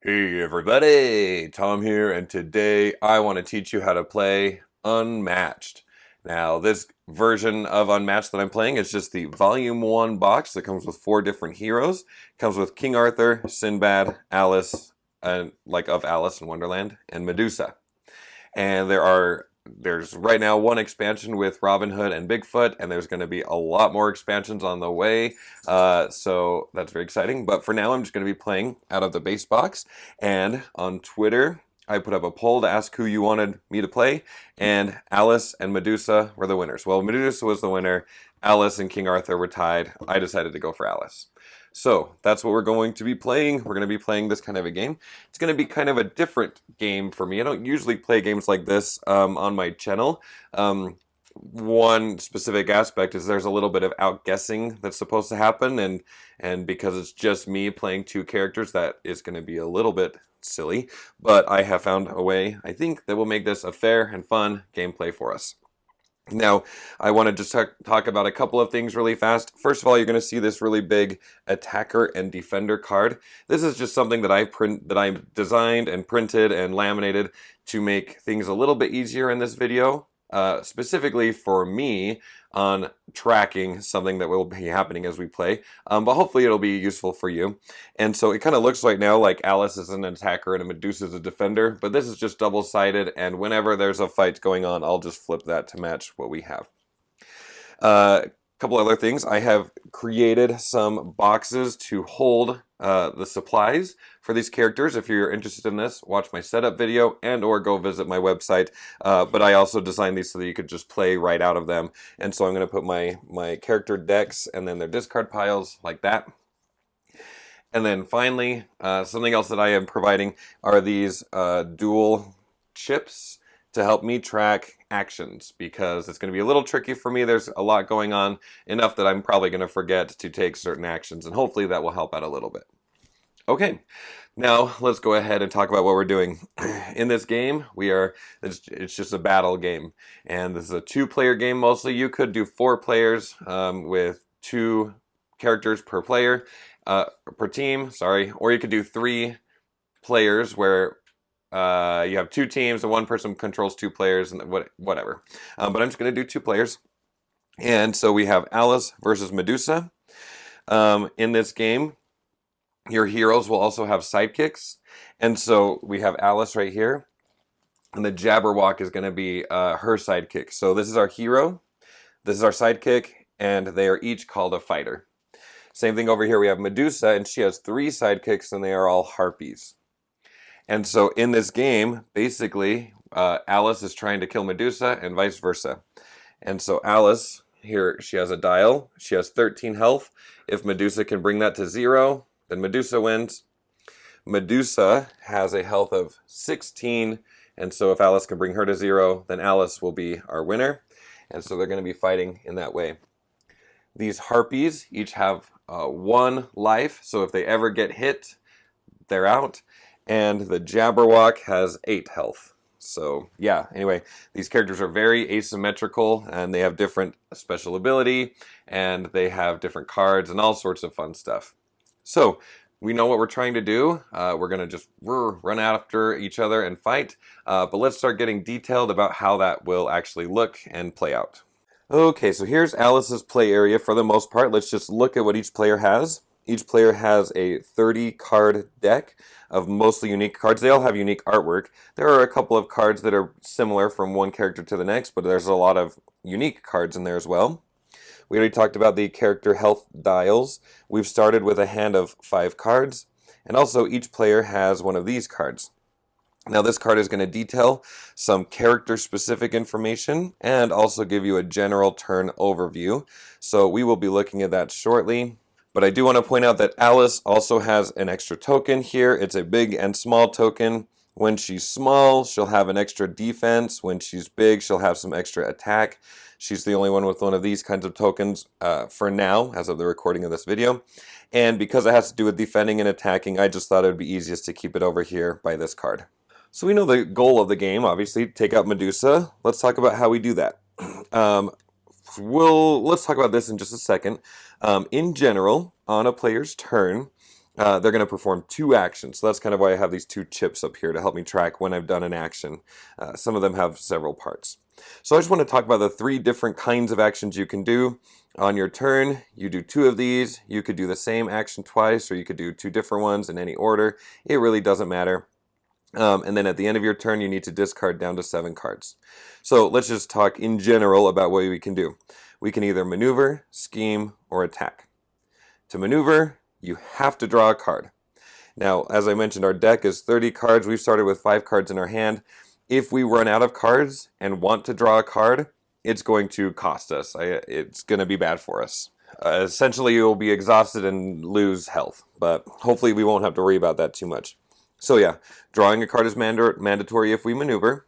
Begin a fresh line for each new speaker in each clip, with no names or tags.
Hey everybody, Tom here, and today I want to teach you how to play Unmatched. Now, this version of Unmatched that I'm playing is just the Volume 1 box that comes with 4 different heroes. It comes with King Arthur, Sinbad, Alice, and like of Alice in Wonderland, and Medusa. And there's right now one expansion with Robin Hood and Bigfoot, and there's going to be a lot more expansions on the way. So that's very exciting. But for now, I'm just going to be playing out of the base box. And on Twitter, I put up a poll to ask who you wanted me to play, and Alice and Medusa were the winners. Well, Medusa was the winner. Alice and King Arthur were tied. I decided to go for Alice. So that's what we're going to be playing. We're going to be playing this kind of a game. It's going to be kind of a different game for me. I don't usually play games like this on my channel. One specific aspect is there's a little bit of outguessing that's supposed to happen, and because it's just me playing two characters, that is going to be a little bit silly. But I have found a way, I think, that will make this a fair and fun gameplay for us. Now, I want to just talk about a couple of things really fast. First of all, you're going to see this really big attacker and defender card. This is just something that I designed and printed and laminated to make things a little bit easier in this video. Specifically for me on tracking something that will be happening as we play, but hopefully it'll be useful for you. And so it kind of looks right now like Alice is an attacker and a Medusa is a defender, but this is just double-sided, and whenever there's a fight going on, I'll just flip that to match what we have. Couple other things. I have created some boxes to hold the supplies for these characters. If you're interested in this, watch my setup video and or go visit my website. But I also designed these so that you could just play right out of them. And so I'm going to put my character decks and then their discard piles like that. And then finally, something else that I am providing are these dual chips to help me track actions, because it's going to be a little tricky for me. There's a lot going on, enough that I'm probably going to forget to take certain actions, and hopefully that will help out a little bit. Okay, now let's go ahead and talk about what we're doing. In this game, it's just a battle game, and this is a 2-player game mostly. You could do 4 players with 2 characters per player, per team, sorry, or you could do 3 players where you have 2 teams and one person controls 2 players and whatever. But I'm just going to do 2 players. And so we have Alice versus Medusa. In this game, your heroes will also have sidekicks. And so we have Alice right here. And the Jabberwock is going to be her sidekick. So this is our hero. This is our sidekick. And they are each called a fighter. Same thing over here. We have Medusa, and she has 3 sidekicks, and they are all Harpies. And so in this game, basically, Alice is trying to kill Medusa and vice versa. And so Alice, here, she has a dial. She has 13 health. If Medusa can bring that to 0, then Medusa wins. Medusa has a health of 16. And so if Alice can bring her to 0, then Alice will be our winner. And so they're going to be fighting in that way. These Harpies each have 1 life. So if they ever get hit, they're out. And the Jabberwock has 8 health. So yeah, anyway, these characters are very asymmetrical, and they have different special ability, and they have different cards and all sorts of fun stuff. So we know what we're trying to do. We're going to just run after each other and fight. But let's start getting detailed about how that will actually look and play out. Okay, so here's Alice's play area for the most part. Let's just look at what each player has. Each player has a 30-card deck of mostly unique cards. They all have unique artwork. There are a couple of cards that are similar from one character to the next, but there's a lot of unique cards in there as well. We already talked about the character health dials. We've started with a hand of 5 cards, and also each player has one of these cards. Now this card is going to detail some character-specific information and also give you a general turn overview. So we will be looking at that shortly. But I do want to point out that Alice also has an extra token here. It's a big and small token. When she's small, she'll have an extra defense. When she's big, she'll have some extra attack. She's the only one with one of these kinds of tokens for now, as of the recording of this video. And because it has to do with defending and attacking, I just thought it would be easiest to keep it over here by this card. So we know the goal of the game, obviously, take out Medusa. Let's talk about how we do that. Let's talk about this in just a second. In general, on a player's turn, they're going to perform 2 actions. So that's kind of why I have these 2 chips up here to help me track when I've done an action. Some of them have several parts. So I just want to talk about the 3 different kinds of actions you can do. On your turn, you do 2 of these. You could do the same action twice, or you could do 2 different ones in any order. It really doesn't matter. And then at the end of your turn, you need to discard down to 7 cards. So let's just talk in general about what we can do. We can either maneuver, scheme, or attack. To maneuver, you have to draw a card. Now, as I mentioned, our deck is 30 cards. We've started with 5 cards in our hand. If we run out of cards and want to draw a card, it's going to cost us. It's going to be bad for us. Essentially, you'll be exhausted and lose health, but hopefully we won't have to worry about that too much. So yeah, drawing a card is mandatory if we maneuver,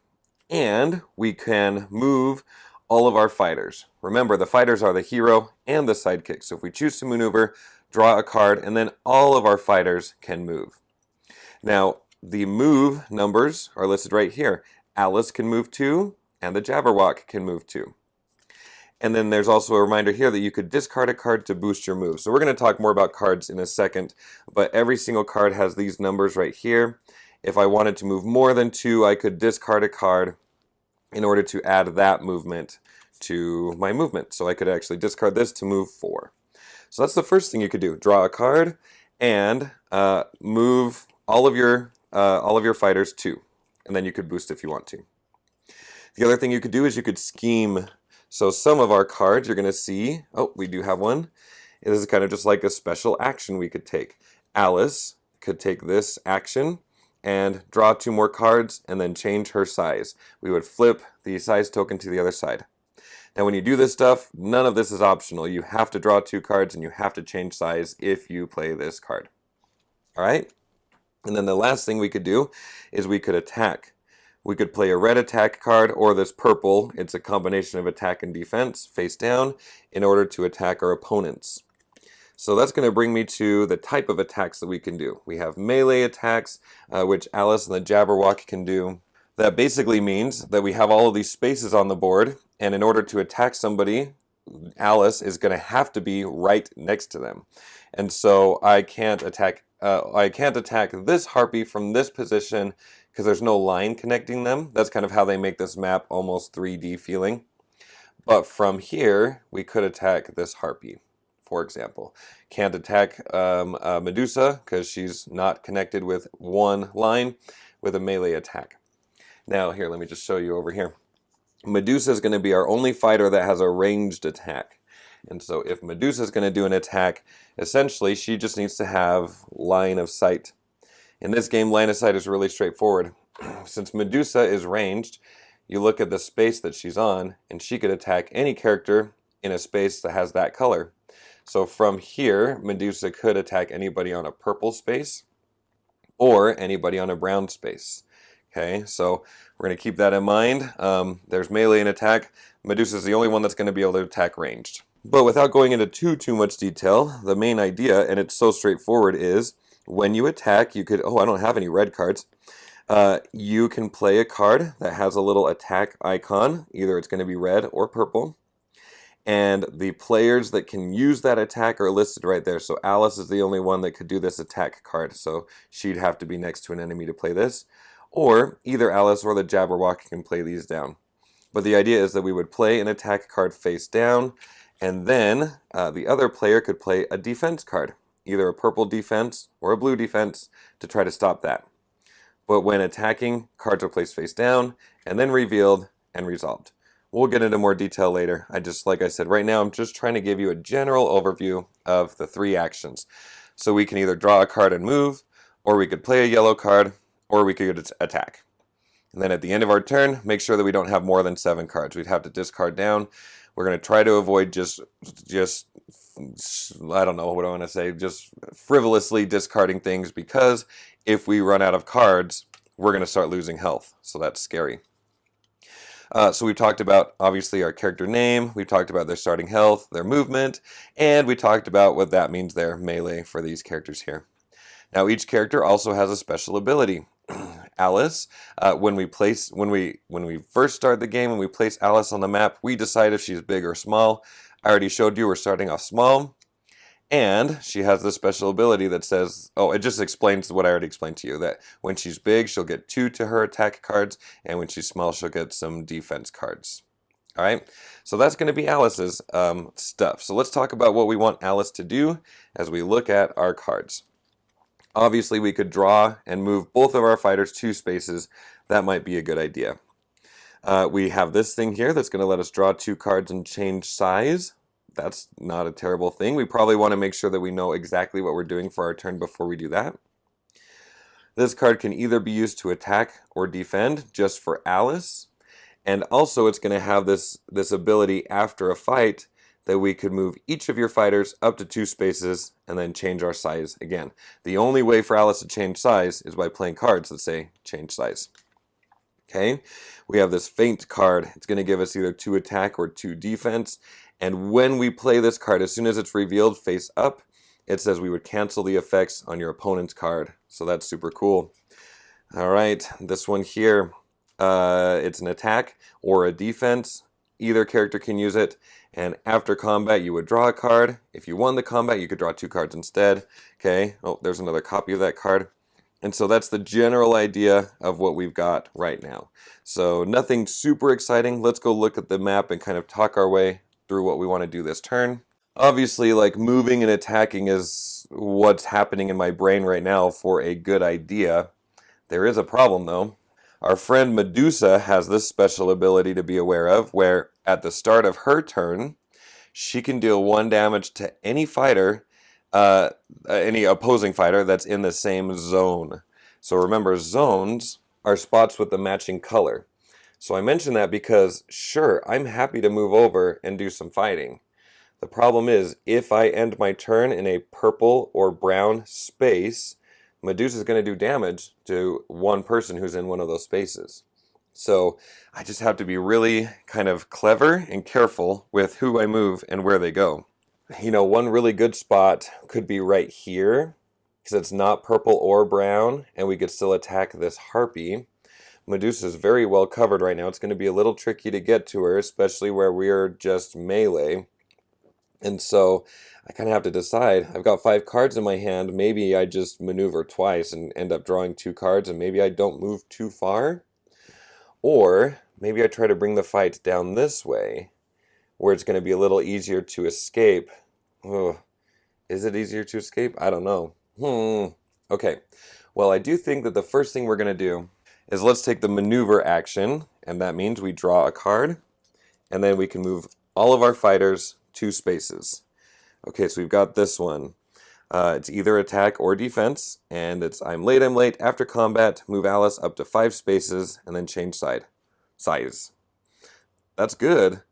and we can move all of our fighters. Remember, the fighters are the hero and the sidekick. So if we choose to maneuver, draw a card, and then all of our fighters can move. Now, the move numbers are listed right here. Alice can move 2, and the Jabberwock can move 2. And then there's also a reminder here that you could discard a card to boost your move. So we're going to talk more about cards in a second, but every single card has these numbers right here. If I wanted to move more than 2, I could discard a card in order to add that movement to my movement. So I could actually discard this to move 4. So that's the first thing you could do. Draw a card and move all of your fighters 2. And then you could boost if you want to. The other thing you could do is you could scheme. So some of our cards you're going to see, oh, we do have one. This is kind of just like a special action we could take. Alice could take this action and draw 2 more cards and then change her size. We would flip the size token to the other side. Now when you do this stuff, none of this is optional. You have to draw 2 cards and you have to change size if you play this card. All right? And then the last thing we could do is we could attack. We could play a red attack card or this purple. It's a combination of attack and defense, face down, in order to attack our opponents. So that's going to bring me to the type of attacks that we can do. We have melee attacks, which Alice and the Jabberwock can do. That basically means that we have all of these spaces on the board, and in order to attack somebody, Alice is going to have to be right next to them. And so I can't attack this Harpy from this position because there's no line connecting them. That's kind of how they make this map almost 3D feeling. But from here, we could attack this Harpy, for example. Can't attack Medusa because she's not connected with one line with a melee attack. Now here, let me just show you over here. Medusa is going to be our only fighter that has a ranged attack. And so if Medusa is going to do an attack, essentially she just needs to have line of sight. In this game, line of sight is really straightforward. Since Medusa is ranged, you look at the space that she's on, and she could attack any character in a space that has that color. So from here, Medusa could attack anybody on a purple space or anybody on a brown space. Okay, so we're going to keep that in mind. There's melee and attack. Medusa is the only one that's going to be able to attack ranged. But without going into too much detail, the main idea, and it's so straightforward, is when you attack, you could, oh, I don't have any red cards. You can play a card that has a little attack icon. Either it's going to be red or purple. And the players that can use that attack are listed right there. So Alice is the only one that could do this attack card. So she'd have to be next to an enemy to play this. Or either Alice or the Jabberwock can play these down. But the idea is that we would play an attack card face down. And then the other player could play a defense card. Either a purple defense or a blue defense to try to stop that. But when attacking, cards are placed face down and then revealed and resolved. We'll get into more detail later. Like I said, right now I'm just trying to give you a general overview of the 3 actions. So we can either draw a card and move, or we could play a yellow card, or we could attack. And then at the end of our turn, make sure that we don't have more than 7 cards. We'd have to discard down. We're going to try to avoid just I don't know what I want to say, just frivolously discarding things, because if we run out of cards, we're going to start losing health. So that's scary. So we've talked about, obviously, our character name. We've talked about their starting health, their movement, and we talked about what that means there, melee, for these characters here. Now, each character also has a special ability. Alice, when we first start the game, when we place Alice on the map, we decide if she's big or small. I already showed you we're starting off small. And she has this special ability that says, oh, it just explains what I already explained to you, that when she's big, she'll get 2 to her attack cards, and when she's small, she'll get some defense cards. All right, so that's going to be Alice's stuff. So let's talk about what we want Alice to do as we look at our cards. Obviously, we could draw and move both of our fighters 2 spaces. That might be a good idea. We have this thing here that's going to let us draw 2 cards and change size. That's not a terrible thing. We probably want to make sure that we know exactly what we're doing for our turn before we do that. This card can either be used to attack or defend, just for Alice. And also it's going to have this ability after a fight that we could move each of your fighters up to 2 spaces and then change our size again. The only way for Alice to change size is by playing cards that say change size. Okay, we have this feint card. It's going to give us either 2 attack or 2 defense. And when we play this card, as soon as it's revealed face up, it says we would cancel the effects on your opponent's card. So that's super cool. All right, this one here, it's an attack or a defense. Either character can use it. And after combat, you would draw a card. If you won the combat, you could draw 2 cards instead. Okay, oh, there's another copy of that card. And so that's the general idea of what we've got right now. So nothing super exciting. Let's go look at the map and kind of talk our way through what we want to do this turn. Obviously, like, moving and attacking is what's happening in my brain right now for a good idea. There is a problem though. Our friend Medusa has this special ability to be aware of, where at the start of her turn, she can deal 1 damage to any fighter, any opposing fighter that's in the same zone. So remember, zones are spots with the matching color. So I mention that because, sure, I'm happy to move over and do some fighting. The problem is, if I end my turn in a purple or brown space, Medusa is going to do damage to one person who's in one of those spaces. So I just have to be really kind of clever and careful with who I move and where they go. You know, one really good spot could be right here, because it's not purple or brown, and we could still attack this Harpy. Medusa is very well covered right now. It's going to be a little tricky to get to her, especially where we're just melee. And so I kind of have to decide. I've got 5 cards in my hand. Maybe I just maneuver twice and end up drawing 2 cards, and maybe I don't move too far. Or maybe I try to bring the fight down this way, where it's going to be a little easier to escape. Oh, is it easier to escape? I don't know. Okay. Well, I do think that the first thing we're going to do is let's take the maneuver action, and that means we draw a card, and then we can move all of our fighters 2 spaces. Okay, so we've got this one. It's either attack or defense, and it's I'm late, after combat, move Alice up to 5 spaces, and then change size. That's good,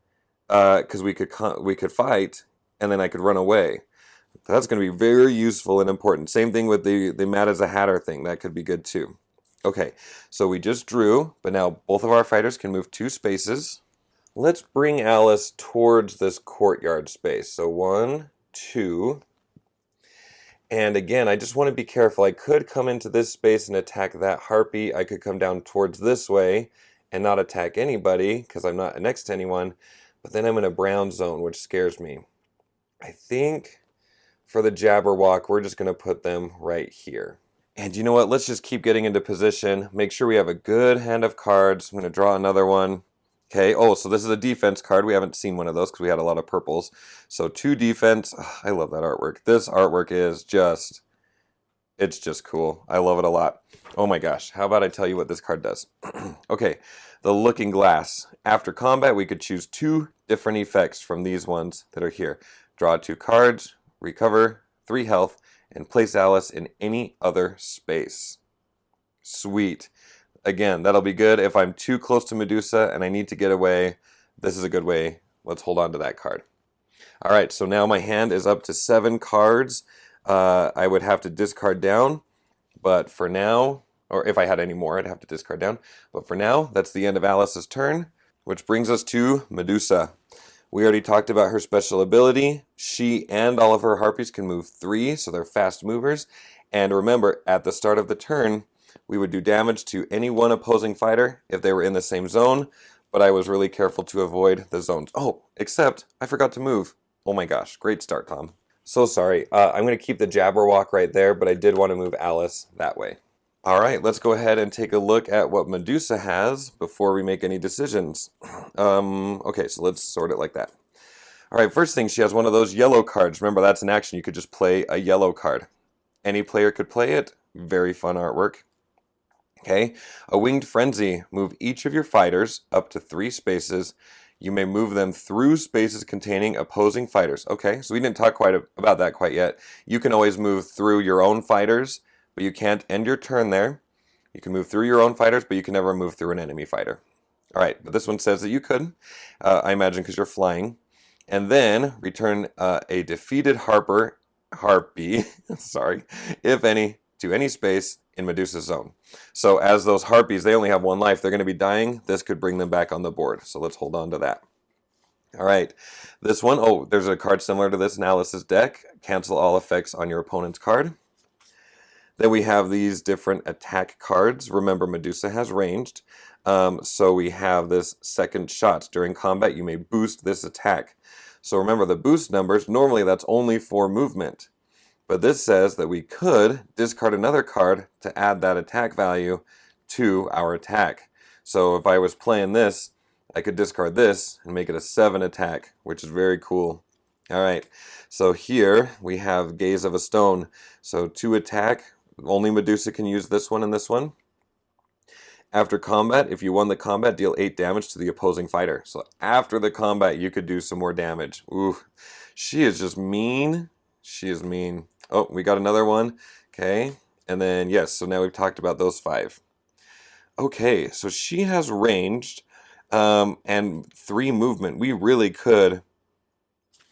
because we could fight, and then I could run away. That's going to be very useful and important. Same thing with the Mad as a Hatter thing. That could be good too. Okay, so we just drew, but now both of our fighters can move 2 spaces. Let's bring Alice towards this courtyard space. So 1, 2. And again, I just want to be careful. I could come into this space and attack that Harpy. I could come down towards this way and not attack anybody because I'm not next to anyone. But then I'm in a brown zone, which scares me. I think for the Jabberwock, we're just going to put them right here. And you know what? Let's just keep getting into position. Make sure we have a good hand of cards. I'm going to draw another one. Okay. Oh, so this is a defense card. We haven't seen one of those because we had a lot of purples. So 2 defense. Oh, I love that artwork. This artwork is just, it's just cool. I love it a lot. Oh my gosh. How about I tell you what this card does? Okay. The Looking Glass. After combat, we could choose 2 different effects from these ones that are here. Draw 2 cards, recover 3 health, and place Alice in any other space. Sweet. Again, that'll be good if I'm too close to Medusa and I need to get away. This is a good way. Let's hold on to that card. All right, so now my hand is up to 7 cards. I would have to discard down, but for now, or if I had any more, I'd have to discard down. But for now, that's the end of Alice's turn, which brings us to Medusa. We already talked about her special ability. She and all of her Harpies can move 3, so they're fast movers. And remember, at the start of the turn, we would do damage to any one opposing fighter if they were in the same zone, but I was really careful to avoid the zones. Oh, except I forgot to move. Oh my gosh, great start, Tom. So sorry. I'm going to keep the Jabberwock right there, but I did want to move Alice that way. All right, let's go ahead and take a look at what Medusa has before we make any decisions. Okay, so let's sort it like that. All right, first thing, she has one of those yellow cards. Remember, that's an action. You could just play a yellow card. Any player could play it. Very fun artwork. Okay, a Winged Frenzy. Move each of your fighters up to 3 spaces. You may move them through spaces containing opposing fighters. Okay, so we didn't talk quite about that quite yet. You can always move through your own fighters, but you can't end your turn there. You can move through your own fighters, but you can never move through an enemy fighter. All right, but this one says that you could, I imagine, because you're flying. And then return a defeated Harpy, sorry, if any, to any space in Medusa's zone. So as those Harpies, they only have 1 life. They're going to be dying. This could bring them back on the board. So let's hold on to that. All right, this one, oh, there's a card similar to this in Alice's deck. Cancel all effects on your opponent's card. Then we have these different attack cards. Remember, Medusa has ranged. So we have this second shot. During combat, you may boost this attack. So remember, the boost numbers, normally that's only for movement. But this says that we could discard another card to add that attack value to our attack. So if I was playing this, I could discard this and make it a 7 attack, which is very cool. All right, so here we have Gaze of a Stone. So 2 attack, only Medusa can use this one and this one. After combat, if you won the combat, deal 8 damage to the opposing fighter. So after the combat, you could do some more damage. Ooh, she is just mean. She is mean. Oh, we got another one. Okay, and then yes, so now we've talked about those 5. Okay, so she has ranged and 3 movement. We really could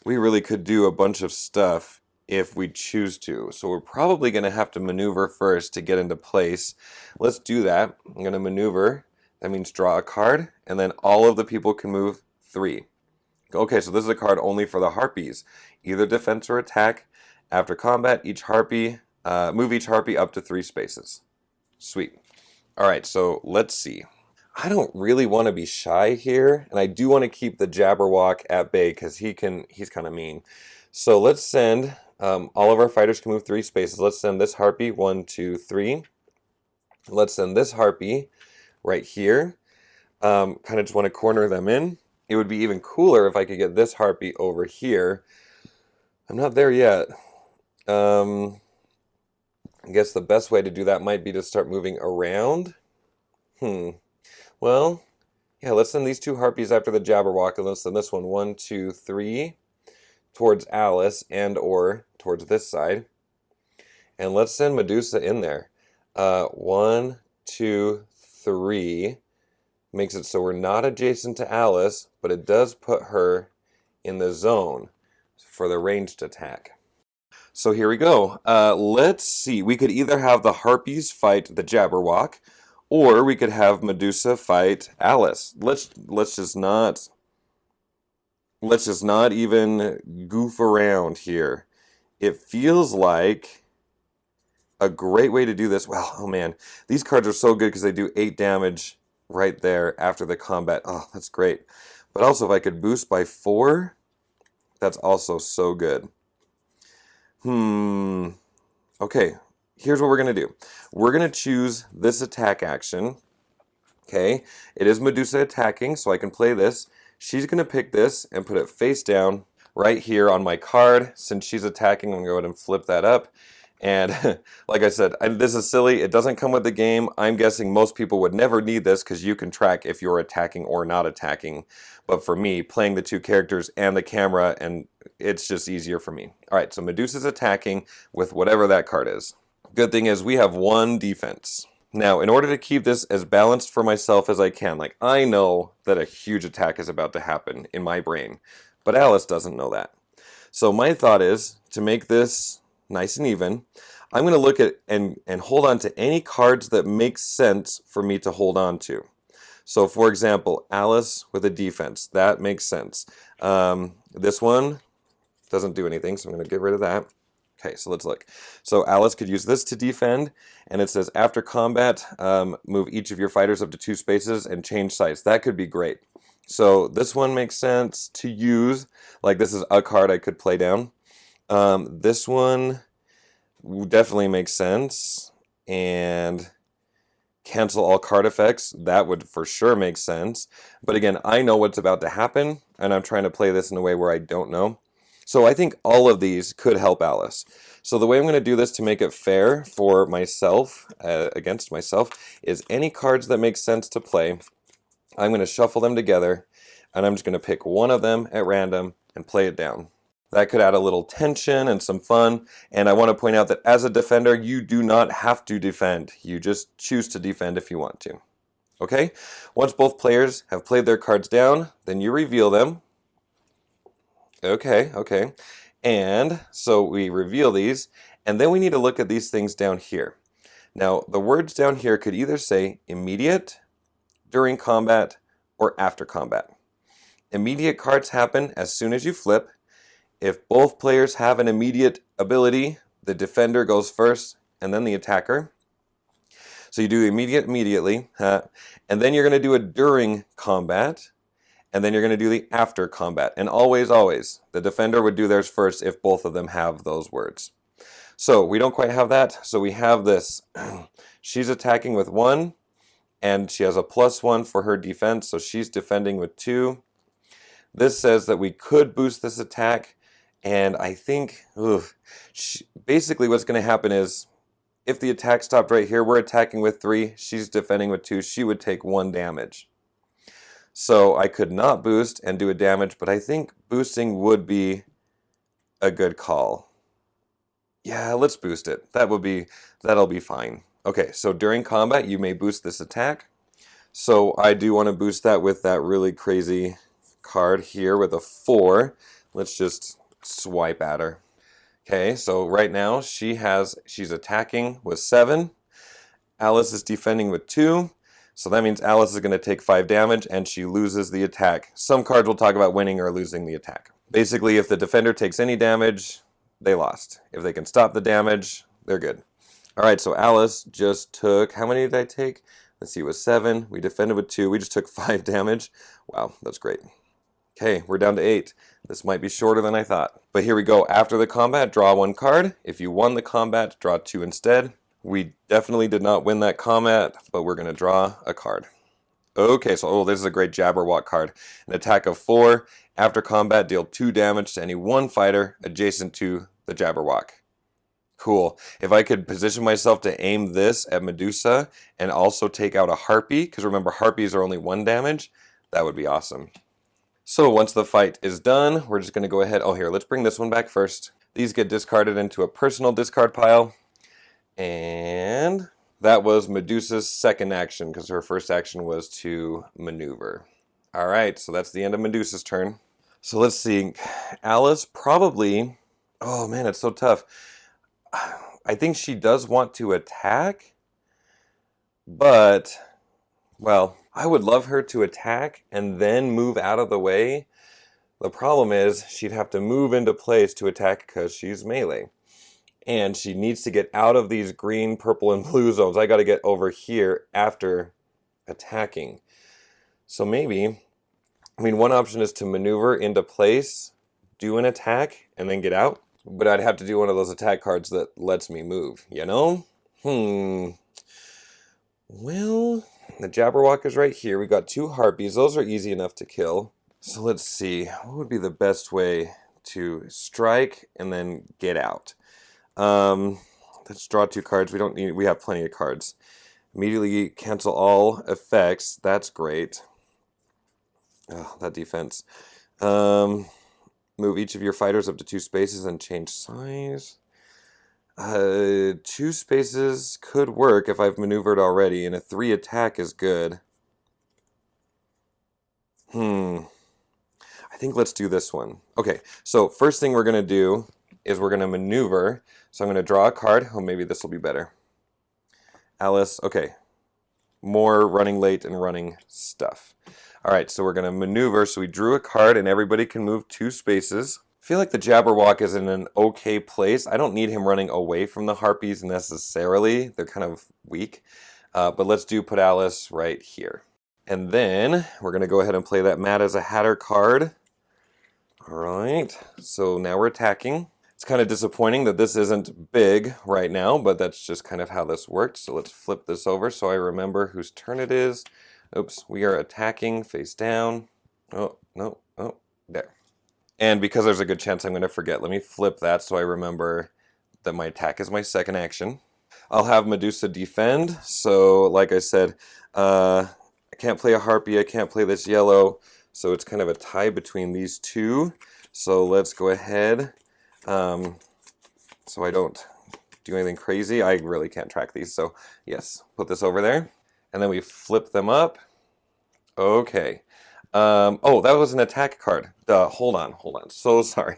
do a bunch of stuff if we choose to. So we're probably going to have to maneuver first to get into place. Let's do that. I'm going to maneuver. That means draw a card, and then all of the people can move 3. Okay, so this is a card only for the Harpies. Either defense or attack. After combat, move each Harpy up to 3 spaces. Sweet. All right, so let's see. I don't really want to be shy here, and I do want to keep the Jabberwock at bay because he's kind of mean. So let's send, all of our fighters can move 3 spaces. Let's send this Harpy 1, 2, 3. Let's send this Harpy right here. Kind of just want to corner them in. It would be even cooler if I could get this Harpy over here. I'm not there yet. I guess the best way to do that might be to start moving around. Well, yeah, let's send these 2 Harpies after the Jabberwock, and let's send this one 1, 2, 3 towards Alice and or towards this side. And let's send Medusa in there. 1, 2, 3 makes it so we're not adjacent to Alice, but it does put her in the zone for the ranged attack. So here we go. Let's see. We could either have the Harpies fight the Jabberwock, or we could have Medusa fight Alice. Let's just not even goof around here. It feels like a great way to do this. Well, oh man, these cards are so good because they do 8 damage right there after the combat. Oh, that's great. But also if I could boost by 4, that's also so good. Okay, here's what we're going to do. We're going to choose this attack action. Okay, it is Medusa attacking, so I can play this. She's going to pick this and put it face down right here on my card. Since she's attacking, I'm going to go ahead and flip that up. And like I said, this is silly. It doesn't come with the game. I'm guessing most people would never need this because you can track if you're attacking or not attacking. But for me, playing the 2 characters and the camera, and it's just easier for me. All right, so Medusa's attacking with whatever that card is. Good thing is we have 1 defense. Now, in order to keep this as balanced for myself as I can, like I know that a huge attack is about to happen in my brain, but Alice doesn't know that. So my thought is to make this nice and even, I'm going to look at and hold on to any cards that make sense for me to hold on to. So for example, Alice with a defense, that makes sense. This one doesn't do anything, so I'm going to get rid of that. Okay, so let's look. So Alice could use this to defend, and it says after combat, move each of your fighters up to 2 spaces and change sides. That could be great. So this one makes sense to use, like this is a card I could play down. This one definitely makes sense. And cancel all card effects, that would for sure make sense. But again, I know what's about to happen, and I'm trying to play this in a way where I don't know. So I think all of these could help Alice. So the way I'm going to do this to make it fair for myself, against myself, is any cards that make sense to play, I'm going to shuffle them together, and I'm just going to pick one of them at random and play it down. That could add a little tension and some fun, and I want to point out that as a defender, you do not have to defend. You just choose to defend if you want to. Okay? Once both players have played their cards down, then you reveal them. Okay. And so we reveal these, and then we need to look at these things down here. Now, the words down here could either say immediate, during combat, or after combat. Immediate cards happen as soon as you flip. If both players have an immediate ability, the defender goes first and then the attacker. So you do immediately, and then you're going to do a during combat, and then you're going to do the after combat. And always, the defender would do theirs first if both of them have those words. So we don't quite have that, so we have this. She's attacking with 1, and she has a +1 for her defense, so she's defending with 2. This says that we could boost this attack. And I think, basically what's going to happen is, if the attack stopped right here, we're attacking with 3, she's defending with 2, she would take 1 damage. So I could not boost and do a damage, but I think boosting would be a good call. Yeah, let's boost it. That'll be fine. Okay, so during combat, you may boost this attack. So I do want to boost that with that really crazy card here with a 4. Let's just swipe at her. Okay, so right now she's attacking with 7. Alice is defending with 2. So that means Alice is going to take 5 damage and she loses the attack. Some cards will talk about winning or losing the attack. Basically, if the defender takes any damage, they lost. If they can stop the damage, they're good. All right, so Alice just took, how many did I take? Let's see, it was 7. We defended with 2. We just took 5 damage. Wow, that's great. Okay, we're down to 8. This might be shorter than I thought. But here we go. After the combat, draw 1 card. If you won the combat, draw 2 instead. We definitely did not win that combat, but we're going to draw a card. Okay, so this is a great Jabberwock card. An attack of 4. After combat, deal 2 damage to any 1 fighter adjacent to the Jabberwock. Cool. If I could position myself to aim this at Medusa and also take out a Harpy, because remember, Harpies are only 1 damage, that would be awesome. So once the fight is done, we're just going to go ahead. Oh, here, let's bring this one back first. These get discarded into a personal discard pile. And that was Medusa's second action, because her first action was to maneuver. All right, so that's the end of Medusa's turn. So let's see. Alice probably... Oh, man, it's so tough. I think she does want to attack, but, well, I would love her to attack and then move out of the way. The problem is she'd have to move into place to attack because she's melee. And she needs to get out of these green, purple, and blue zones. I got to get over here after attacking. So maybe, one option is to maneuver into place, do an attack, and then get out. But I'd have to do one of those attack cards that lets me move, you know? Well, the Jabberwock is right here. We've got 2 Harpies. Those are easy enough to kill. So let's see. What would be the best way to strike and then get out? Let's draw 2 cards. We have plenty of cards. Immediately cancel all effects. That's great. Oh, that defense. Move each of your fighters up to 2 spaces and change size. 2 spaces could work if I've maneuvered already, and a 3 attack is good. I think let's do this one. Okay, so first thing we're going to do is we're going to maneuver. So I'm going to draw a card. Oh, maybe this will be better. Alice, okay. More running late and running stuff. All right, so we're going to maneuver. So we drew a card, and everybody can move 2 spaces. I feel like the Jabberwock is in an okay place. I don't need him running away from the Harpies necessarily. They're kind of weak. But let's put Alice right here. And then we're going to go ahead and play that Mad as a Hatter card. All right, so now we're attacking. It's kind of disappointing that this isn't big right now, but that's just kind of how this works. So let's flip this over so I remember whose turn it is. Oops, we are attacking face down. Oh, no, oh, there. And because there's a good chance I'm going to forget, let me flip that so I remember that my attack is my second action. I'll have Medusa defend. So like I said, I can't play a Harpy, I can't play this yellow. So it's kind of a tie between these two. So let's go ahead. So I don't do anything crazy. I really can't track these. So yes, put this over there. And then we flip them up. Okay. Oh, that was an attack card. Hold on. So sorry.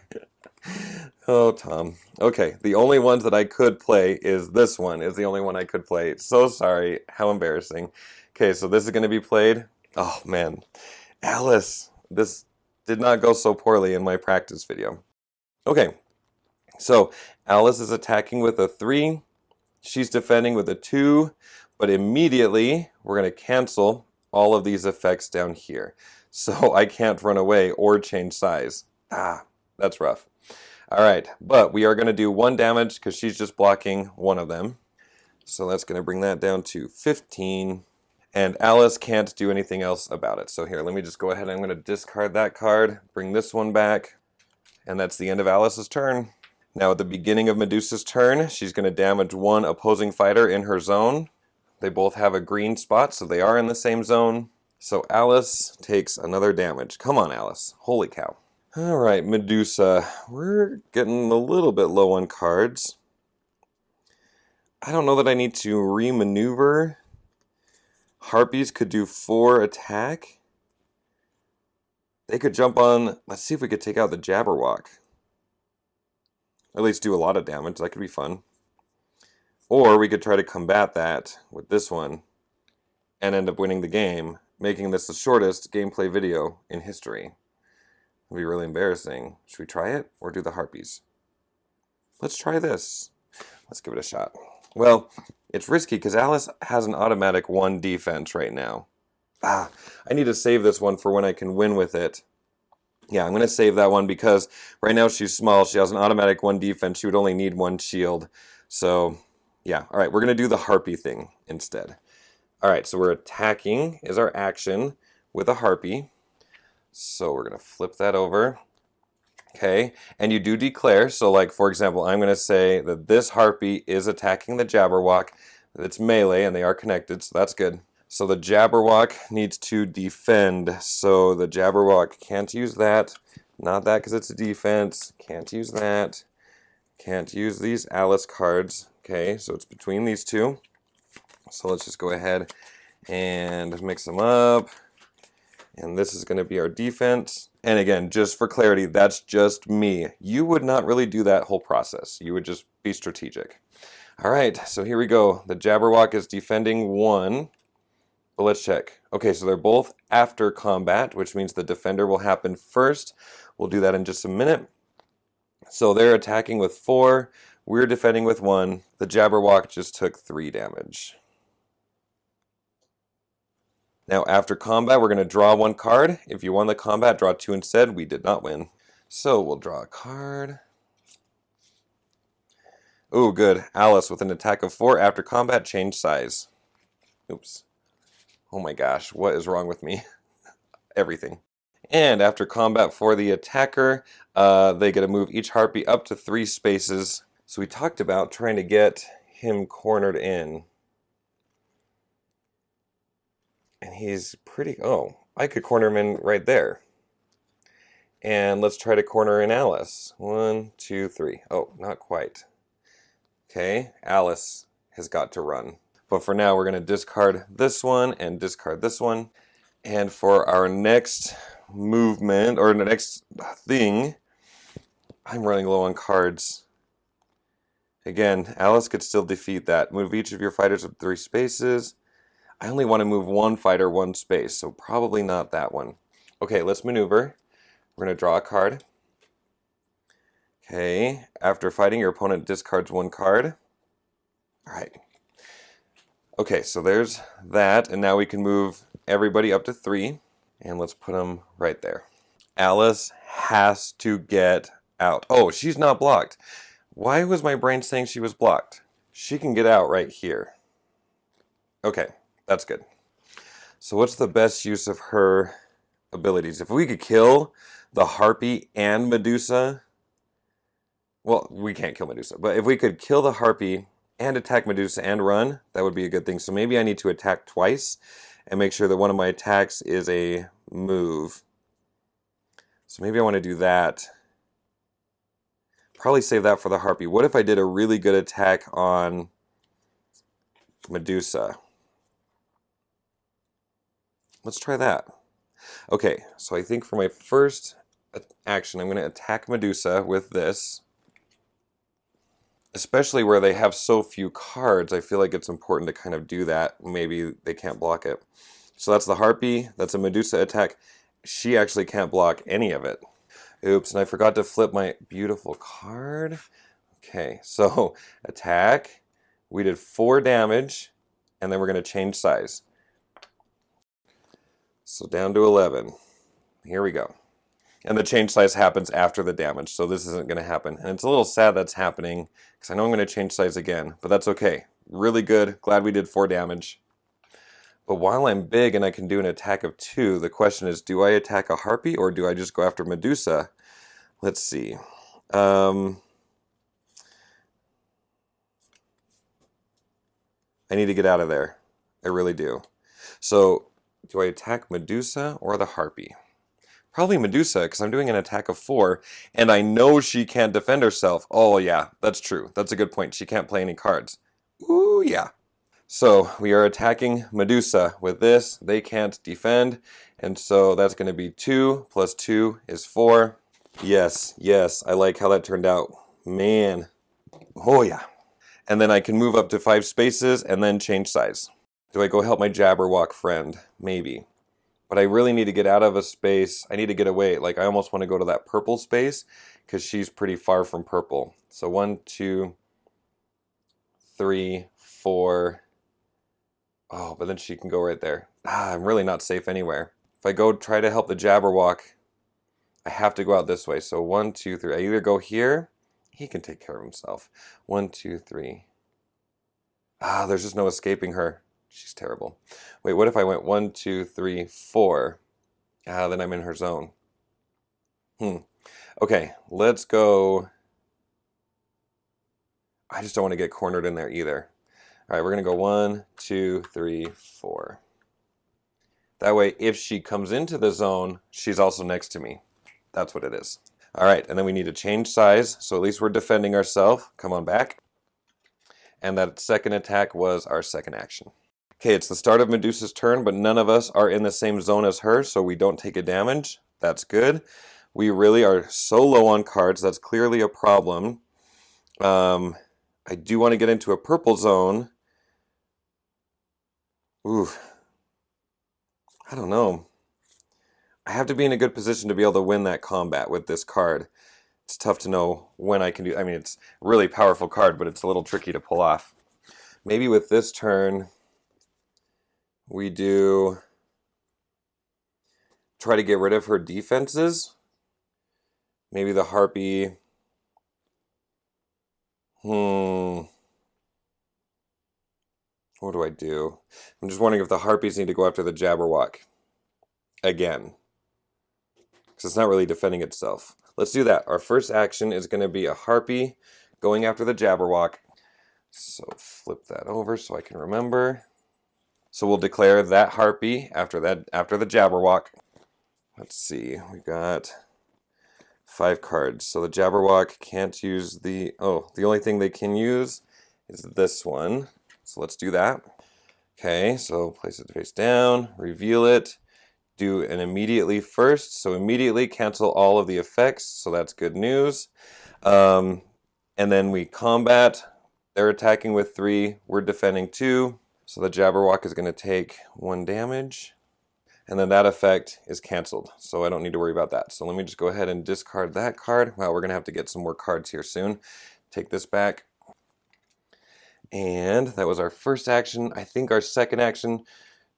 Oh, Tom. Okay, the only ones that I could play is this one. Is the only one I could play. So sorry. How embarrassing. Okay, so this is going to be played. Oh, man. Alice. This did not go so poorly in my practice video. Okay, so Alice is attacking with a 3. She's defending with a 2. But immediately, we're going to cancel all of these effects down here. So I can't run away or change size. Ah, that's rough. All right, but we are going to do 1 damage because she's just blocking one of them. So that's going to bring that down to 15. And Alice can't do anything else about it. So here, let me just go ahead. I'm going to discard that card, bring this one back, and that's the end of Alice's turn. Now at the beginning of Medusa's turn, she's going to damage 1 opposing fighter in her zone. They both have a green spot, so they are in the same zone. So Alice takes another damage. Come on, Alice. Holy cow. All right, Medusa. We're getting a little bit low on cards. I don't know that I need to remaneuver. Harpies could do 4 attack. They could jump on... Let's see if we could take out the Jabberwock. At least do a lot of damage. That could be fun. Or we could try to combat that with this one and end up winning the game, making this the shortest gameplay video in history. It'll be really embarrassing. Should we try it or do the Harpies? Let's try this. Let's give it a shot. Well, it's risky because Alice has an automatic 1 defense right now. I need to save this one for when I can win with it. Yeah, I'm going to save that one because right now she's small. She has an automatic 1 defense. She would only need 1 shield. So, yeah. All right, we're going to do the Harpy thing instead. All right, so we're attacking is our action with a Harpy. So we're going to flip that over. Okay, and you do declare, so like for example, I'm going to say that this Harpy is attacking the Jabberwock, that it's melee and they are connected, so that's good. So the Jabberwock needs to defend, so the Jabberwock can't use that, not that because it's a defense, can't use that, can't use these Alice cards. Okay, so it's between these two. So let's just go ahead and mix them up. And this is going to be our defense. And again, just for clarity, that's just me. You would not really do that whole process. You would just be strategic. All right, so here we go. The Jabberwock is defending 1. But let's check. Okay, so they're both after combat, which means the defender will happen first. We'll do that in just a minute. So they're attacking with 4. We're defending with 1. The Jabberwock just took 3 damage. Now, after combat, we're going to draw 1 card. If you won the combat, draw 2 instead. We did not win. So we'll draw a card. Ooh, good. Alice with an attack of 4. After combat, change size. Oops. Oh my gosh, what is wrong with me? Everything. And after combat for the attacker, they get to move each Harpy up to 3 spaces. So we talked about trying to get him cornered in. And he's pretty... Oh, I could corner him in right there. And let's try to corner in Alice. 1, 2, 3. Oh, not quite. Okay, Alice has got to run. But for now, we're going to discard this one and discard this one. And for our next movement, or the next thing, I'm running low on cards. Again, Alice could still defeat that. Move each of your fighters up 3 spaces. I only want to move 1 fighter 1 space, so probably not that one. Okay, let's maneuver. We're going to draw a card. Okay, after fighting, your opponent discards 1 card. All right. Okay, so there's that, and now we can move everybody up to 3, and let's put them right there. Alice has to get out. Oh, she's not blocked. Why was my brain saying she was blocked? She can get out right here. Okay, that's good. So what's the best use of her abilities? If we could kill the Harpy and Medusa, well, we can't kill Medusa, but if we could kill the Harpy and attack Medusa and run, that would be a good thing. So maybe I need to attack twice and make sure that one of my attacks is a move. So maybe I want to do that. Probably save that for the Harpy. What if I did a really good attack on Medusa? Let's try that. Okay, so I think for my first action, I'm going to attack Medusa with this. Especially where they have so few cards, I feel like it's important to kind of do that. Maybe they can't block it. So that's the Harpy. That's a Medusa attack. She actually can't block any of it. Oops, and I forgot to flip my beautiful card. Okay, so attack. We did 4 damage, and then we're going to change size. So down to 11. Here we go. And the change size happens after the damage, so this isn't going to happen. And it's a little sad that's happening, because I know I'm going to change size again, but that's okay. Really good. Glad we did 4 damage. But while I'm big and I can do an attack of 2, the question is, do I attack a Harpy or do I just go after Medusa? Let's see. I need to get out of there. I really do. So, do I attack Medusa or the Harpy? Probably Medusa, because I'm doing an attack of 4, and I know she can't defend herself. Oh yeah, that's true. That's a good point. She can't play any cards. Ooh yeah. So we are attacking Medusa with this. They can't defend, and so that's going to be 2 plus 2 is 4. Yes, yes, I like how that turned out. Man. Oh yeah. And then I can move up to 5 spaces and then change size. Do I go help my Jabberwock friend? Maybe. But I really need to get out of a space. I need to get away. Like, I almost want to go to that purple space because she's pretty far from purple. So 1, 2, 3, 4. Oh, but then she can go right there. I'm really not safe anywhere. If I go try to help the Jabberwock, I have to go out this way. So 1, 2, 3. I either go here. He can take care of himself. 1, 2, 3. There's just no escaping her. She's terrible. Wait, what if I went 1, 2, 3, 4? Then I'm in her zone. Okay, let's go. I just don't want to get cornered in there either. All right, we're going to go 1, 2, 3, 4. That way, if she comes into the zone, she's also next to me. That's what it is. All right, and then we need to change size, so at least we're defending ourselves. Come on back. And that second attack was our second action. Okay, it's the start of Medusa's turn, but none of us are in the same zone as her, so we don't take a damage. That's good. We really are so low on cards. That's clearly a problem. I do want to get into a purple zone. Ooh. I don't know. I have to be in a good position to be able to win that combat with this card. It's tough to know when I can do. I mean, it's a really powerful card, but it's a little tricky to pull off. Maybe with this turn, we do try to get rid of her defenses. Maybe the Harpy. What do I do? I'm just wondering if the Harpies need to go after the Jabberwock again, because it's not really defending itself. Let's do that. Our first action is going to be a Harpy going after the Jabberwock. So flip that over so I can remember. So we'll declare that Harpy after the Jabberwock. Let's see. We got 5 cards. So the Jabberwock can't use the only thing they can use is this one. So let's do that. Okay, so place it face down, reveal it, do an immediately first. So immediately cancel all of the effects. So that's good news. And then we combat. They're attacking with 3. We're defending 2. So the Jabberwock is going to take 1 damage. And then that effect is canceled. So I don't need to worry about that. So let me just go ahead and discard that card. Well, we're going to have to get some more cards here soon. Take this back. And that was our first action. I think our second action,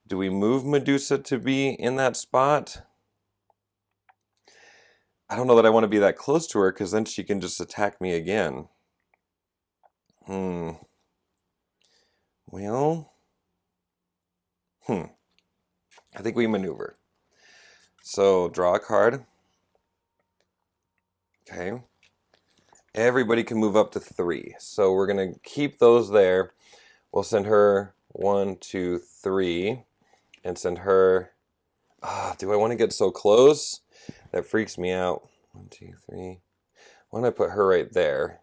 do we move Medusa to be in that spot? I don't know that I want to be that close to her because then she can just attack me again. Well, I think we maneuver. So draw a card. Okay. Everybody can move up to 3. So we're going to keep those there. We'll send her 1, 2, 3. And send her... do I want to get so close? That freaks me out. 1, 2, 3. Why don't I put her right there?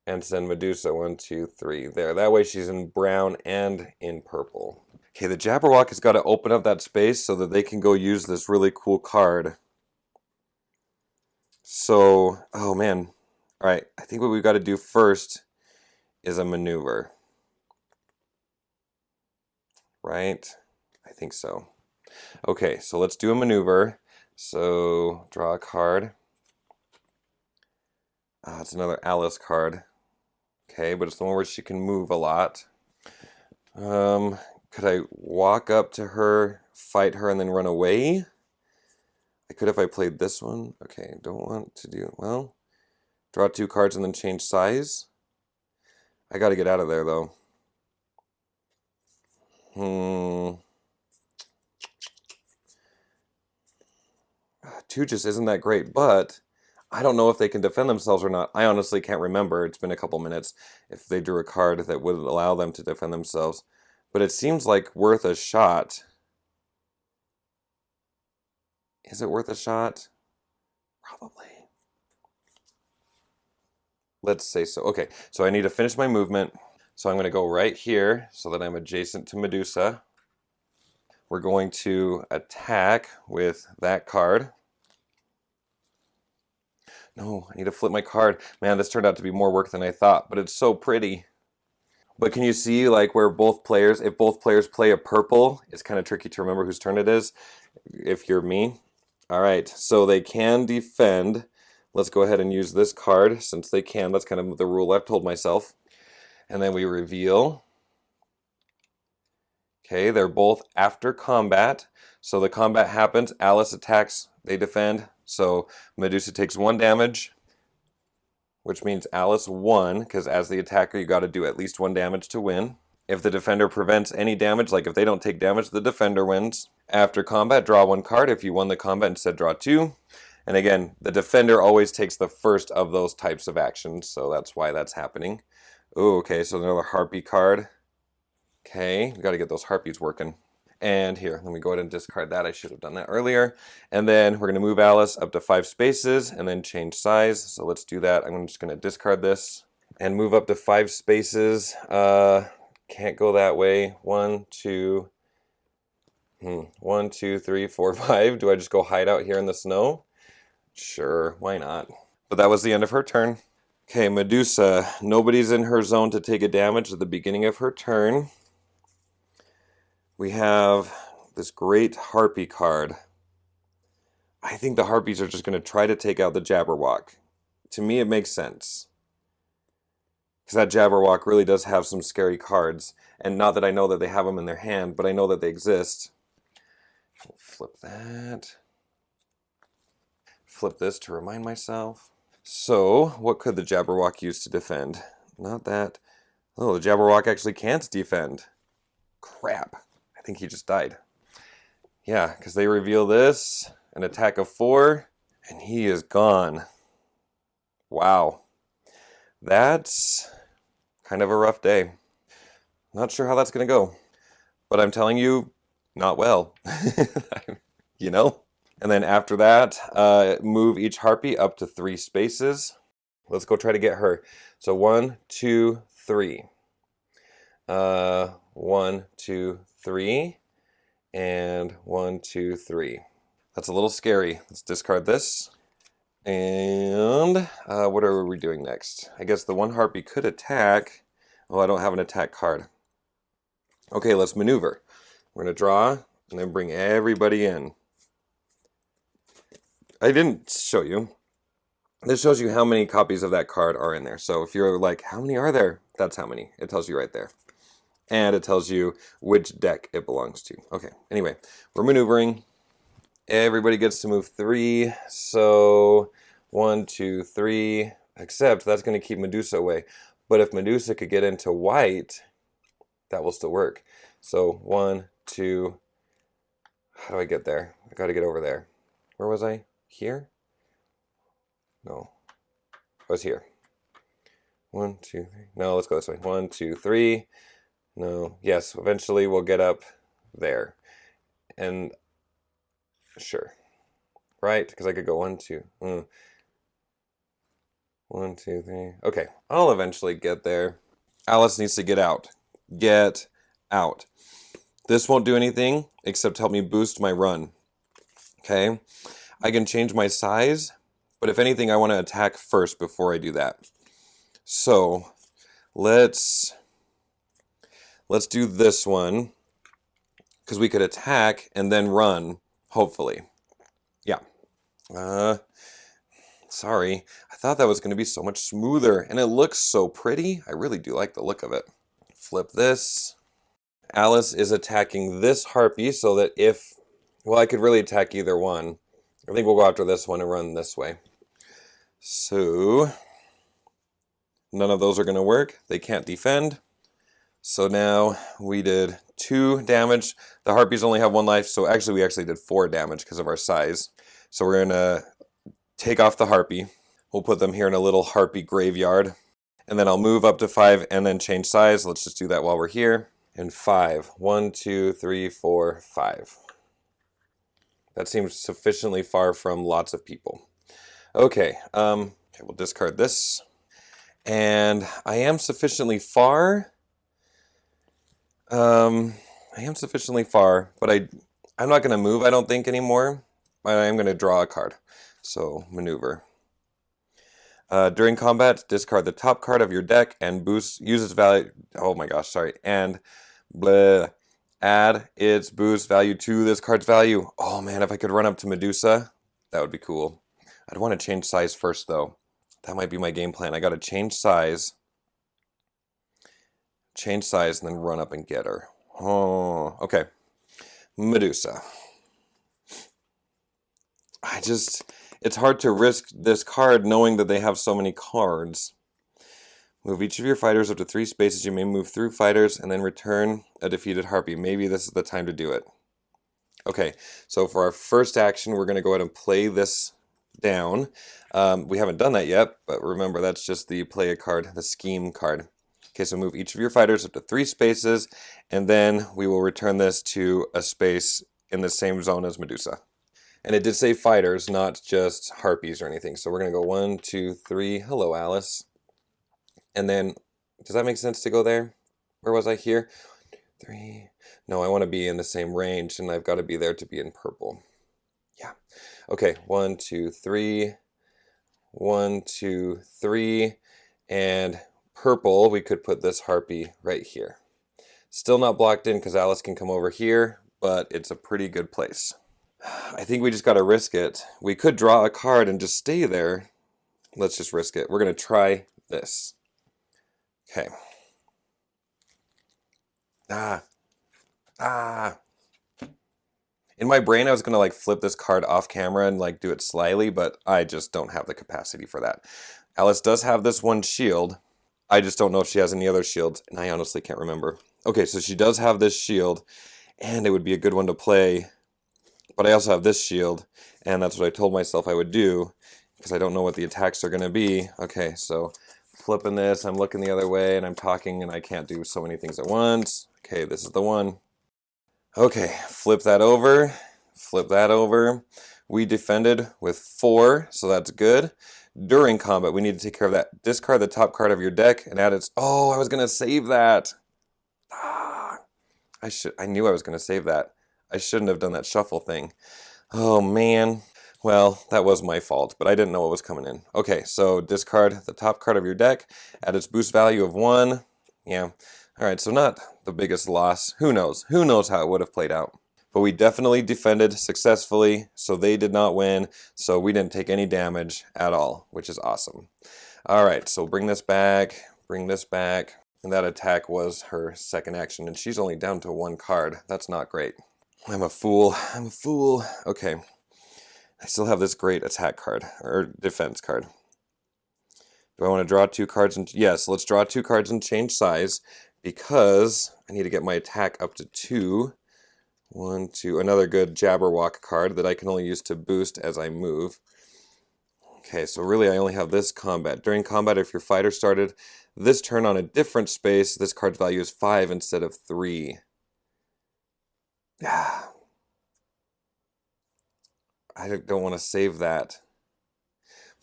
And send Medusa 1, 2, 3 there. That way she's in brown and in purple. Okay, the Jabberwock has got to open up that space so that they can go use this really cool card. So, oh man. All right, I think what we've got to do first is a maneuver. Right? I think so. Okay, so let's do a maneuver. So, draw a card. It's another Alice card. Okay, but it's the one where she can move a lot. Could I walk up to her, fight her, and then run away? I could if I played this one. Okay, don't want to do... Well, draw 2 cards and then change size. I gotta get out of there, though. 2 just isn't that great, but I don't know if they can defend themselves or not. I honestly can't remember. It's been a couple minutes if they drew a card that would allow them to defend themselves. But it seems like worth a shot. Is it worth a shot? Probably. Let's say so. Okay, so I need to finish my movement. So I'm going to go right here so that I'm adjacent to Medusa. We're going to attack with that card. No, I need to flip my card. Man, this turned out to be more work than I thought, but it's so pretty. But can you see like where both players, if both players play a purple, it's kind of tricky to remember whose turn it is if you're me. All right, so they can defend. Let's go ahead and use this card since they can. That's kind of the rule I've told myself. And then we reveal. Okay, they're both after combat. So the combat happens, Alice attacks, they defend. So Medusa takes 1 damage, which means Alice won, because as the attacker you got to do at least 1 damage to win. If the defender prevents any damage, like if they don't take damage, the defender wins. After combat, draw 1 card. If you won the combat, instead draw 2. And again, the defender always takes the first of those types of actions, so that's why that's happening. Oh, okay, so another Harpy card. Okay, we got to get those Harpies working. And here, let me go ahead and discard that. I should have done that earlier. And then we're going to move Alice up to 5 spaces and then change size. So let's do that. I'm just going to discard this and move up to 5 spaces. Can't go that way. 1, 2, 1, 2, 3, 4, 5. Do I just go hide out here in the snow? Sure, why not? But that was the end of her turn. Okay, Medusa. Nobody's in her zone to take a damage at the beginning of her turn. We have this great Harpy card. I think the Harpies are just going to try to take out the Jabberwock. To me, it makes sense. Because that Jabberwock really does have some scary cards. And not that I know that they have them in their hand, but I know that they exist. Flip that. Flip this to remind myself. So, what could the Jabberwock use to defend? Not that. Oh, the Jabberwock actually can't defend. Crap. I think he just died. Yeah, because they reveal this, an attack of 4, and he is gone. Wow. That's kind of a rough day. Not sure how that's going to go. But I'm telling you, not well. You know? And then after that, move each Harpy up to 3 spaces. Let's go try to get her. So 1, 2, 3. 1, 2, 3. And 1, 2, 3. That's a little scary. Let's discard this. And what are we doing next? I guess the one Harpy could attack. Oh, I don't have an attack card. Okay, let's maneuver. We're going to draw and then bring everybody in. I didn't show you. This shows you how many copies of that card are in there. So if you're like, how many are there? That's how many. It tells you right there. And it tells you which deck it belongs to. Okay, anyway, we're maneuvering. Everybody gets to move 3. So 1, 2, 3. Except that's going to keep Medusa away. But if Medusa could get into white, that will still work. So 1, 2. How do I get there? I got to get over there. Where was I? Here? No. I was here. 1, 2, 3. No, let's go this way. 1, 2, 3. No. Yes, eventually we'll get up there. And sure. Right? Because I could go 1, 2. 1, 2, 3. Okay, I'll eventually get there. Alice needs to get out. Get out. This won't do anything except help me boost my run. Okay? I can change my size, but if anything, I want to attack first before I do that. So, let's do this one, because we could attack and then run, hopefully. Yeah. Sorry. I thought that was going to be so much smoother, and it looks so pretty. I really do like the look of it. Flip this. Alice is attacking this Harpy so that if... Well, I could really attack either one. I think we'll go after this one and run this way. So... None of those are going to work. They can't defend. So now we did 2 damage. The Harpies only have 1 life, so we actually did 4 damage because of our size. So we're going to take off the Harpy. We'll put them here in a little Harpy graveyard. And then I'll move up to 5 and then change size. Let's just do that while we're here. And 5. 1, 2, 3, 4, 5. That seems sufficiently far from lots of people. Okay, we'll discard this. And I am sufficiently far. But I'm not going to move, I don't think, anymore. But I am going to draw a card. So, maneuver. During combat, discard the top card of your deck and use its value. Oh my gosh, sorry. And add its boost value to this card's value. Oh man, if I could run up to Medusa, that would be cool. I'd want to change size first, though. That might be my game plan. I got to change size, and then run up and get her. Oh, okay. Medusa. It's hard to risk this card knowing that they have so many cards. Move each of your fighters up to 3 spaces. You may move through fighters and then return a defeated Harpy. Maybe this is the time to do it. Okay, so for our first action, we're going to go ahead and play this down. We haven't done that yet, but remember, that's just the play a card, the scheme card. Okay, so move each of your fighters up to 3 spaces, and then we will return this to a space in the same zone as Medusa. And it did say fighters, not just Harpies or anything. So we're going to go 1, 2, 3. Hello, Alice. And then, does that make sense to go there? Where was I here? 3. No, I want to be in the same range, and I've got to be there to be in purple. Yeah. Okay, 1, 2, 3. 1, 2, 3. And purple, we could put this Harpy right here. Still not blocked in because Alice can come over here, but it's a pretty good place. I think we just got to risk it. We could draw a card and just stay there. Let's just risk it. We're going to try this. Okay. In my brain, I was going to flip this card off camera and do it slyly, but I just don't have the capacity for that. Alice does have this one shield. I just don't know if she has any other shields, and I honestly can't remember. Okay, so she does have this shield, and it would be a good one to play. But I also have this shield, and that's what I told myself I would do, because I don't know what the attacks are going to be. Okay, so flipping this, I'm looking the other way, and I'm talking, and I can't do so many things at once. Okay, this is the one. Okay, flip that over. Flip that over. We defended with 4, so that's good. During combat, we need to take care of that. Discard the top card of your deck and add its... Oh, I was going to save that. I knew I was going to save that. I shouldn't have done that shuffle thing. Oh, man. Well, that was my fault, but I didn't know what was coming in. Okay, so discard the top card of your deck, add its boost value of 1. Yeah. All right, so not the biggest loss. Who knows? Who knows how it would have played out? But we definitely defended successfully, so they did not win, so we didn't take any damage at all, which is awesome. All right, so bring this back, and that attack was her second action, and she's only down to 1 card. That's not great. I'm a fool. Okay. I still have this great attack card, or defense card. Do I want to draw 2 cards? And yes, let's draw 2 cards and change size, because I need to get my attack up to 2. 1, 2, another good Jabberwock card that I can only use to boost as I move. Okay, so really I only have this combat. During combat, if your fighter started this turn on a different space, this card's value is 5 instead of 3. Ah, I don't want to save that.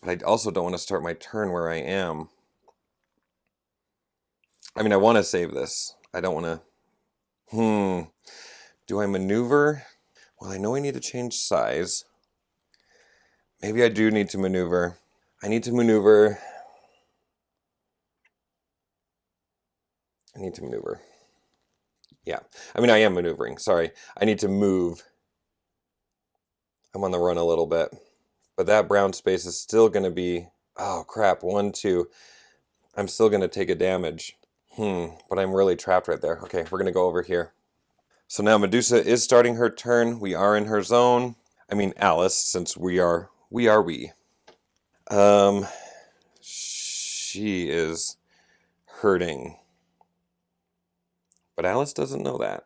But I also don't want to start my turn where I am. I mean, I want to save this. I don't want to... Do I maneuver? Well, I know I need to change size. Maybe I do need to maneuver. I need to maneuver. Yeah. I mean, I am maneuvering. Sorry. I need to move. I'm on the run a little bit. But that brown space is still going to be... Oh, crap. 1, 2. I'm still going to take a damage. But I'm really trapped right there. Okay, we're going to go over here. So now Medusa is starting her turn. We are in her zone. I mean, Alice, since we are. She is hurting. But Alice doesn't know that.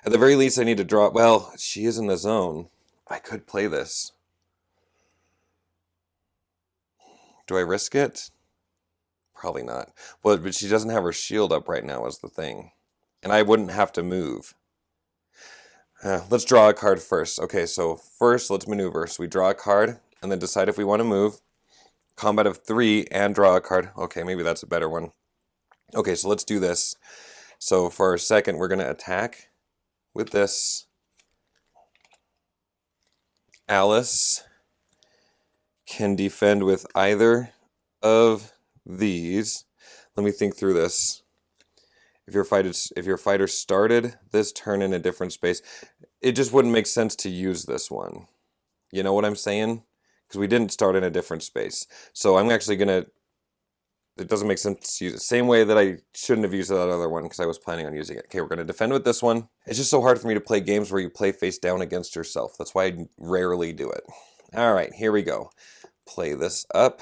At the very least, I need to draw... Well, she is in the zone. I could play this. Do I risk it? Probably not. Well, but she doesn't have her shield up right now is the thing. And I wouldn't have to move. Let's draw a card first. Okay, so first let's maneuver. So we draw a card and then decide if we want to move. Combat of 3 and draw a card. Okay, maybe that's a better one. Okay, so let's do this. So for our second, we're going to attack with this. Alice can defend with either of these. Let me think through this. If your fighter started this turn in a different space, it just wouldn't make sense to use this one. You know what I'm saying? Because we didn't start in a different space. So I'm actually gonna... It doesn't make sense to use it. Same way that I shouldn't have used that other one because I was planning on using it. Okay, we're gonna defend with this one. It's just so hard for me to play games where you play face down against yourself. That's why I rarely do it. All right, here we go. Play this up.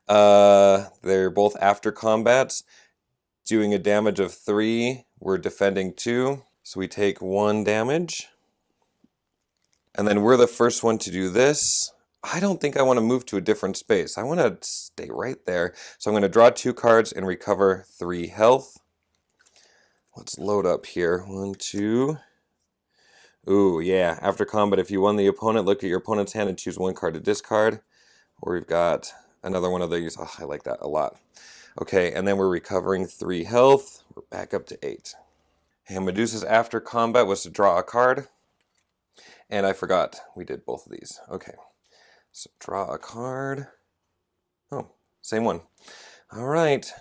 They're both after combats, doing a damage of 3. We're defending 2, so we take 1 damage. And then we're the first one to do this. I don't think I want to move to a different space. I want to stay right there. So I'm going to draw 2 cards and recover 3 health. Let's load up here. 1, 2. Ooh, yeah. After combat, if you won the opponent, look at your opponent's hand and choose 1 card to discard. Or we've got another one of these. Oh, I like that a lot. Okay, and then we're recovering 3 health. We're back up to 8. And Medusa's after combat was to draw a card. And I forgot we did both of these. Okay, so draw a card. Oh, same one. All right,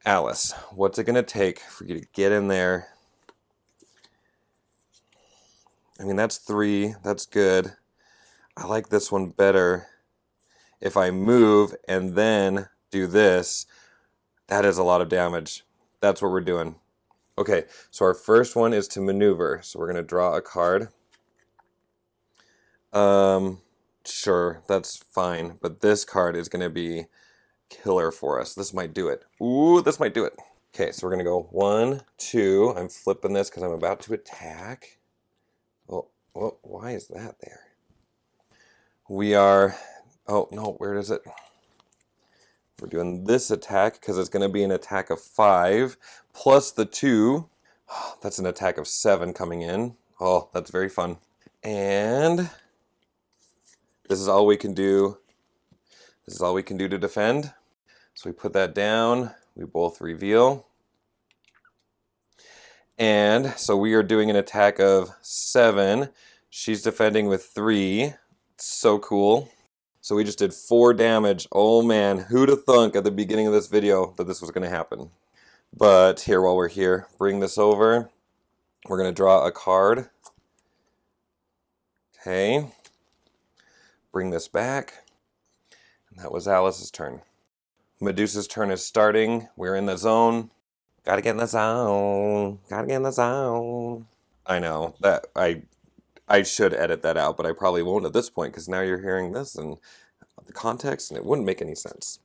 Alice, what's it going to take for you to get in there? I mean, that's 3. That's good. I like this one better. If I move and then do this, that is a lot of damage. That's what we're doing. Okay, so our first one is to maneuver. So we're going to draw a card. Sure, that's fine. But this card is going to be killer for us. This might do it. Ooh, this might do it. Okay, so we're going to go 1, 2. I'm flipping this because I'm about to attack. Oh, why is that there? We are... Oh, no, where is it? We're doing this attack because it's going to be an attack of 5 plus the 2. That's an attack of 7 coming in. Oh, that's very fun. And this is all we can do. This is all we can do to defend. So we put that down. We both reveal. And so we are doing an attack of 7. She's defending with 3. So cool. So we just did 4 damage. Oh man, who'd have thunk at the beginning of this video that this was going to happen? But here, while we're here, bring this over. We're going to draw a card. Okay. Bring this back. And that was Alice's turn. Medusa's turn is starting. We're in the zone. Gotta get in the zone. Gotta get in the zone. I know that I should edit that out, but I probably won't at this point because now you're hearing this and the context, and it wouldn't make any sense.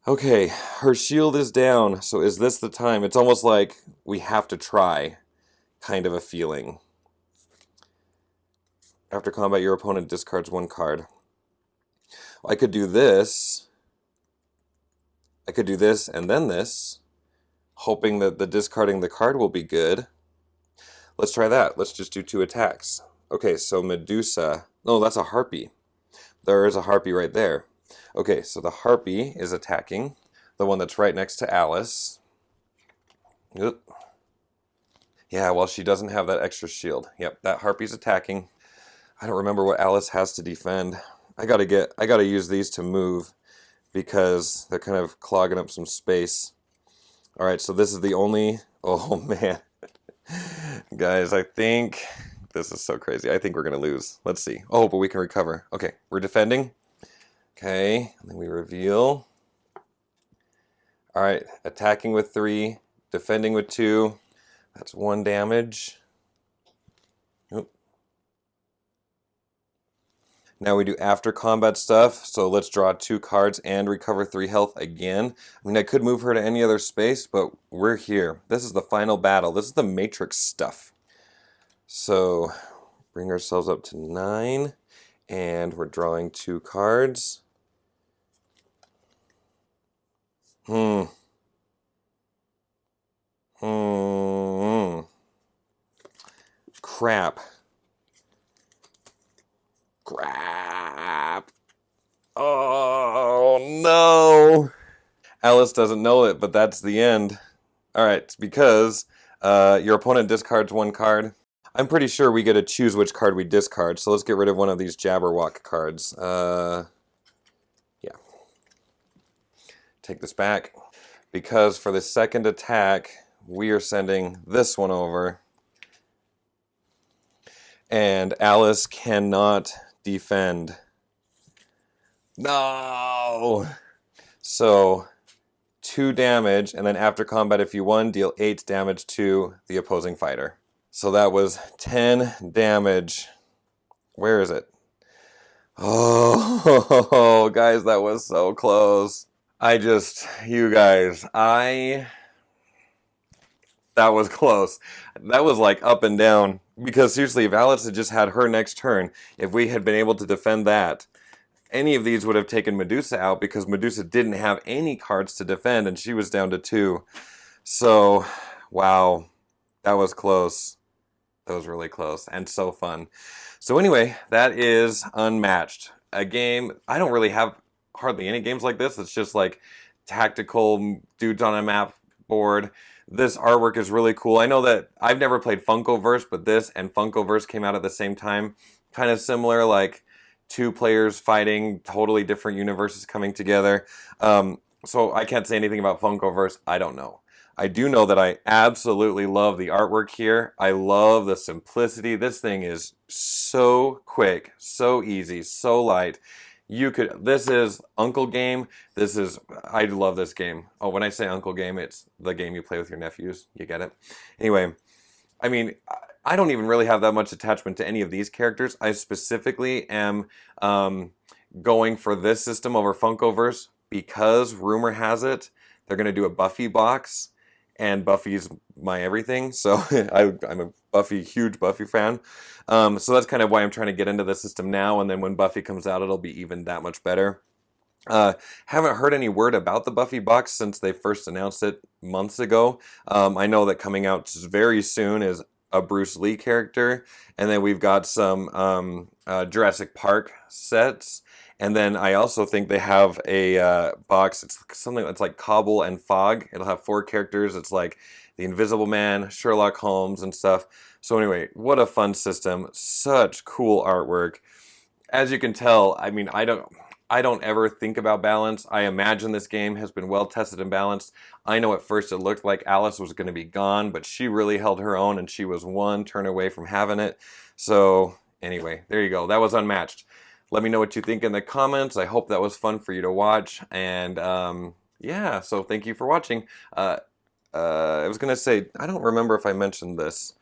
Okay, her shield is down, so is this the time? It's almost like we have to try, kind of a feeling. After combat, your opponent discards one card. I could do this. I could do this and then this, hoping that the discarding the card will be good. Let's try that. Let's just do 2 attacks. Okay, so Medusa. No, that's a Harpy. There is a Harpy right there. Okay, so the Harpy is attacking. The one that's right next to Alice. Oop. Yeah, well, she doesn't have that extra shield. Yep, that Harpy's attacking. I don't remember what Alice has to defend. I gotta use these to move because they're kind of clogging up some space. All right, so this is the only... Oh, man. Guys, I think... This is so crazy. I think we're going to lose. Let's see. Oh, but we can recover. Okay, we're defending. Okay, and then we reveal. All right, attacking with 3, defending with 2. That's 1 damage. Oop. Now we do after combat stuff. So let's draw 2 cards and recover 3 health again. I mean, I could move her to any other space, but we're here. This is the final battle. This is the Matrix stuff. So bring ourselves up to 9, and we're drawing 2 cards. Crap. Oh, no. Alice doesn't know it, but that's the end. All right, it's because your opponent discards 1 card. I'm pretty sure we get to choose which card we discard, so let's get rid of one of these Jabberwock cards. Yeah. Take this back. Because for the second attack, we are sending this one over. And Alice cannot defend. No! So, 2 damage, and then after combat, if you won, deal 8 damage to the opposing fighter. So that was 10 damage. Where is it? Oh, guys, that was so close. You guys, that was close. That was like up and down. Because seriously, if Alice had just had her next turn, if we had been able to defend that, any of these would have taken Medusa out because Medusa didn't have any cards to defend and she was down to 2. So, wow, that was close. That was really close and so fun. So anyway, that is Unmatched. A game, I don't really have hardly any games like this. It's just like tactical dudes on a map board. This artwork is really cool. I know that I've never played Funkoverse, but this and Funkoverse came out at the same time. Kind of similar, like 2 players fighting, totally different universes coming together. So I can't say anything about Funkoverse. I don't know. I do know that I absolutely love the artwork here. I love the simplicity. This thing is so quick, so easy, so light. This is Uncle Game. I love this game. Oh, when I say Uncle Game, it's the game you play with your nephews. You get it? Anyway, I mean, I don't even really have that much attachment to any of these characters. I specifically am going for this system over Funkoverse because rumor has it they're going to do a Buffy box. And Buffy's my everything, so I'm a huge Buffy fan. So that's kind of why I'm trying to get into the system now, and then when Buffy comes out, it'll be even that much better. Haven't heard any word about the Buffy box since they first announced it months ago. I know that coming out very soon is a Bruce Lee character, and then we've got some Jurassic Park sets. And then I also think they have a box. It's something that's like Cobble and Fog. It'll have 4 characters. It's like the Invisible Man, Sherlock Holmes, and stuff. So anyway, what a fun system. Such cool artwork. As you can tell, I mean, I don't ever think about balance. I imagine this game has been well tested and balanced. I know at first it looked like Alice was going to be gone, but she really held her own, and she was 1 turn away from having it. So anyway, there you go. That was Unmatched. Let me know what you think in the comments. I hope that was fun for you to watch. And yeah, so thank you for watching. I was going to say, I don't remember if I mentioned this.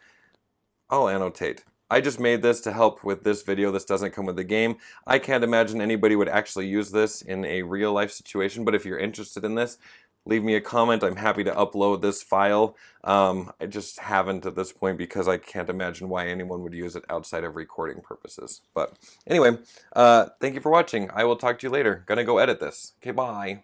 I'll annotate. I just made this to help with this video. This doesn't come with the game. I can't imagine anybody would actually use this in a real life situation, but if you're interested in this, leave me a comment. I'm happy to upload this file. I just haven't at this point because I can't imagine why anyone would use it outside of recording purposes. But anyway, thank you for watching. I will talk to you later. Gonna go edit this. Okay, bye.